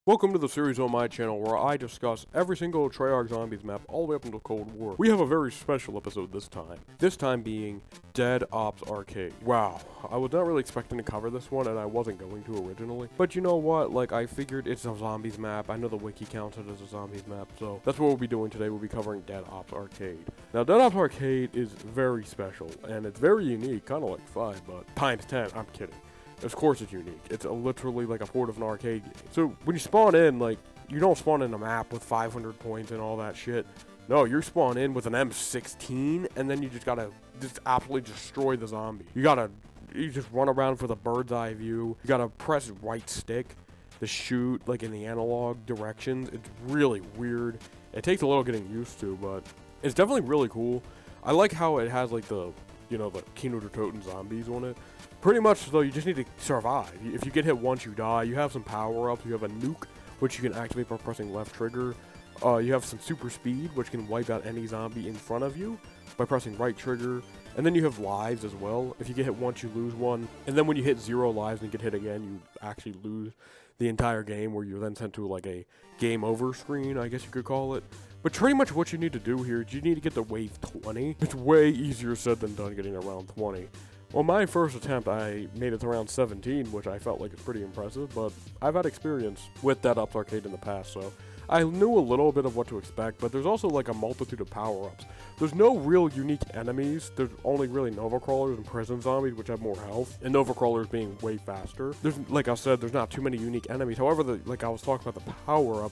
Welcome to the series on my channel where I discuss every single Treyarch Zombies map all the way up until Cold War. We have a very special episode this time being Dead Ops Arcade. Wow, I was not really expecting to cover this one and I wasn't going to originally. But you know what, like I figured it's a Zombies map, I know the wiki counts it as a Zombies map, so that's what we'll be doing today. We'll be covering Dead Ops Arcade. Now Dead Ops Arcade is very special and it's very unique, kind of like 5, but times 10, I'm kidding. Of course it's unique. It's literally like a port of an arcade game. So when you spawn in, like, you don't spawn in a map with 500 points and all that shit. No, you spawn in with an M16, and then you just gotta just absolutely destroy the zombie. You just run around for the bird's eye view. You gotta press right stick to shoot, like in the analog directions. It's really weird. It takes a little getting used to, but it's definitely really cool. I like how it has like the Kino der Toten zombies on it. Pretty much, though, you just need to survive. If you get hit once, you die. You have some power-ups. You have a nuke, which you can activate by pressing left trigger. You have some super speed, which can wipe out any zombie in front of you by pressing right trigger. And then you have lives as well. If you get hit once, you lose one. And then when you hit 0 lives and get hit again, you actually lose the entire game, where you're then sent to like a game over screen, I guess you could call it. But pretty much what you need to do here is you need to get to wave 20. It's way easier said than done getting around 20. Well, my first attempt, I made it to round 17, which I felt like is pretty impressive, but I've had experience with Dead Ops Arcade in the past, so I knew a little bit of what to expect, but there's also like a multitude of power-ups. There's no real unique enemies. There's only really Nova Crawlers and prison zombies, which have more health, and Nova Crawlers being way faster. There's, like I said, there's not too many unique enemies. However, like I was talking about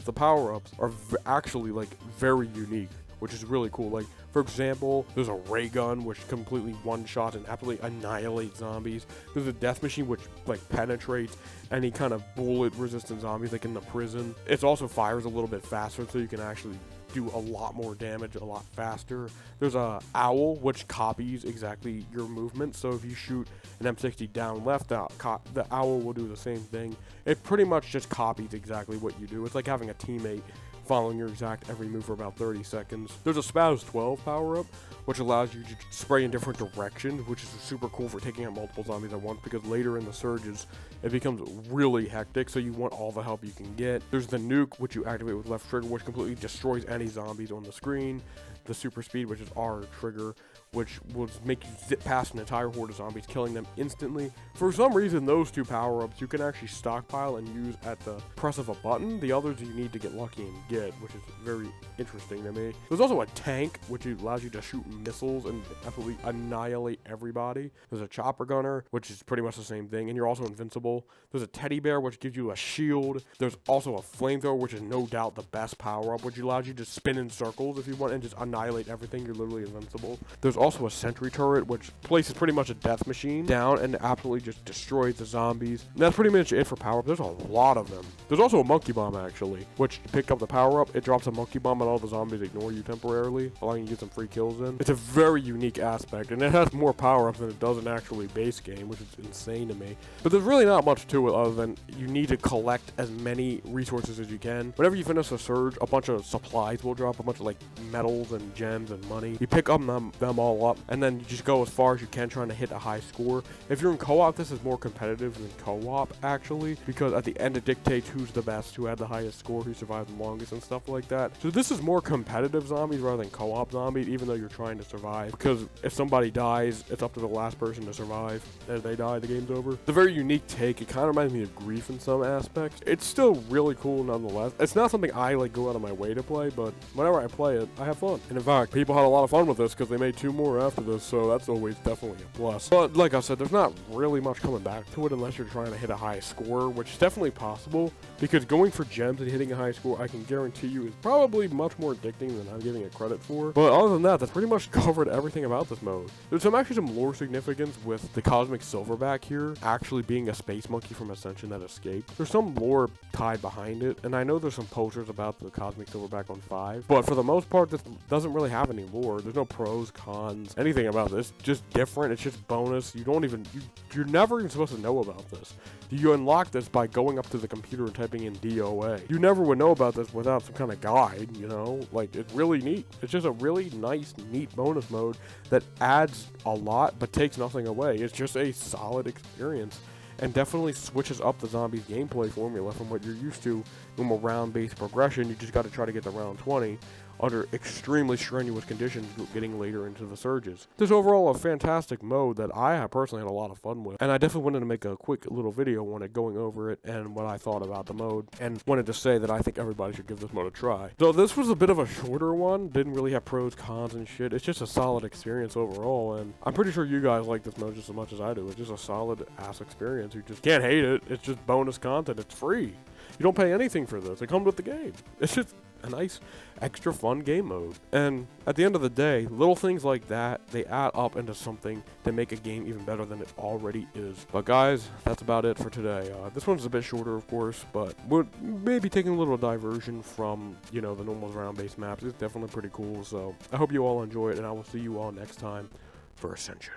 the power-ups are actually like very unique, which is really cool. Like, for example, there's a ray gun, which completely one-shots and absolutely annihilates zombies. There's a death machine, which, like, penetrates any kind of bullet-resistant zombies, like in the prison. It also fires a little bit faster, so you can actually do a lot more damage a lot faster. There's a owl, which copies exactly your movement, so if you shoot an M60 down left, the owl will do the same thing. It pretty much just copies exactly what you do. It's like having a teammate following your exact every move for about 30 seconds. There's a Spaz 12 power-up, which allows you to spray in different directions, which is super cool for taking out multiple zombies at once, because later in the surges, it becomes really hectic, so you want all the help you can get. There's the nuke, which you activate with left trigger, which completely destroys any zombies on the screen. The super speed, which is R trigger, which will make you zip past an entire horde of zombies, killing them instantly. For some reason, those two power-ups you can actually stockpile and use at the press of a button. The others you need to get lucky and get, which is very interesting to me. There's also a tank, which allows you to shoot missiles and absolutely annihilate everybody. There's a chopper gunner, which is pretty much the same thing, and you're also invincible. There's a teddy bear, which gives you a shield. There's also a flamethrower, which is no doubt the best power-up, which allows you to spin in circles if you want and just annihilate everything. You're literally invincible. There's also a sentry turret, which places pretty much a death machine down and absolutely just destroys the zombies. And that's pretty much it for power-up. There's a lot of them. There's also a monkey bomb, actually, which to pick up the power-up, it drops a monkey bomb and all the zombies ignore you temporarily, allowing you to get some free kills in. It's a very unique aspect, and it has more power-ups than it does in actually base game, which is insane to me. But there's really not much to it other than you need to collect as many resources as you can. Whenever you finish a surge, a bunch of supplies will drop, a bunch of like metals and gems and money. You pick up them all up, and then you just go as far as you can trying to hit a high score. If you're in co-op, this is more competitive than co-op, actually, because at the end it dictates who's the best, who had the highest score, who survived the longest and stuff like that. So this is more competitive zombies rather than co-op zombies, even though you're trying to survive, because if somebody dies, it's up to the last person to survive. If they die, the game's over. It's a very unique take. It kind of reminds me of Grief in some aspects. It's still really cool nonetheless. It's not something I like go out of my way to play, but whenever I play it, I have fun. And in fact, people had a lot of fun with this because they made 2 more after this, so that's always definitely a plus. But like I said, there's not really much coming back to it unless you're trying to hit a high score, which is definitely possible, because going for gems and hitting a high score, I can guarantee you, is probably much more addicting than I'm giving it credit for. But other than that, that's pretty much covered everything about this mode. There's actually some lore significance with the Cosmic Silverback here actually being a space monkey from Ascension that escaped. There's some lore tied behind it, and I know there's some posters about the Cosmic Silverback on 5, but for the most part, this doesn't really have any lore. There's no pros, cons, anything about this. It's just different. It's just bonus. You're never even supposed to know about this. You unlock this by going up to the computer and typing in DOA. You never would know about this without some kind of guide, you know? Like, it's really neat. It's just a really nice, neat bonus mode that adds a lot but takes nothing away. It's just a solid experience. and definitely switches up the zombies gameplay formula from what you're used to. Normal round-based progression, you just got to try to get to round 20 under extremely strenuous conditions getting later into the surges. This is overall a fantastic mode that I have personally had a lot of fun with, and I definitely wanted to make a quick little video on it, going over it and what I thought about the mode, and wanted to say that I think everybody should give this mode a try. So this was a bit of a shorter one, didn't really have pros, cons, and shit. It's just a solid experience overall, and I'm pretty sure you guys like this mode just as much as I do. It's just a solid ass experience. You just can't hate it. It's just bonus content. It's free. You don't pay anything for this. It comes with the game. It's just a nice, extra fun game mode. And at the end of the day, little things like that, they add up into something to make a game even better than it already is. But guys, that's about it for today. This one's a bit shorter, of course, but we're maybe taking a little diversion from, you know, the normal round-based maps. It's definitely pretty cool. So I hope you all enjoy it, and I will see you all next time for Ascension.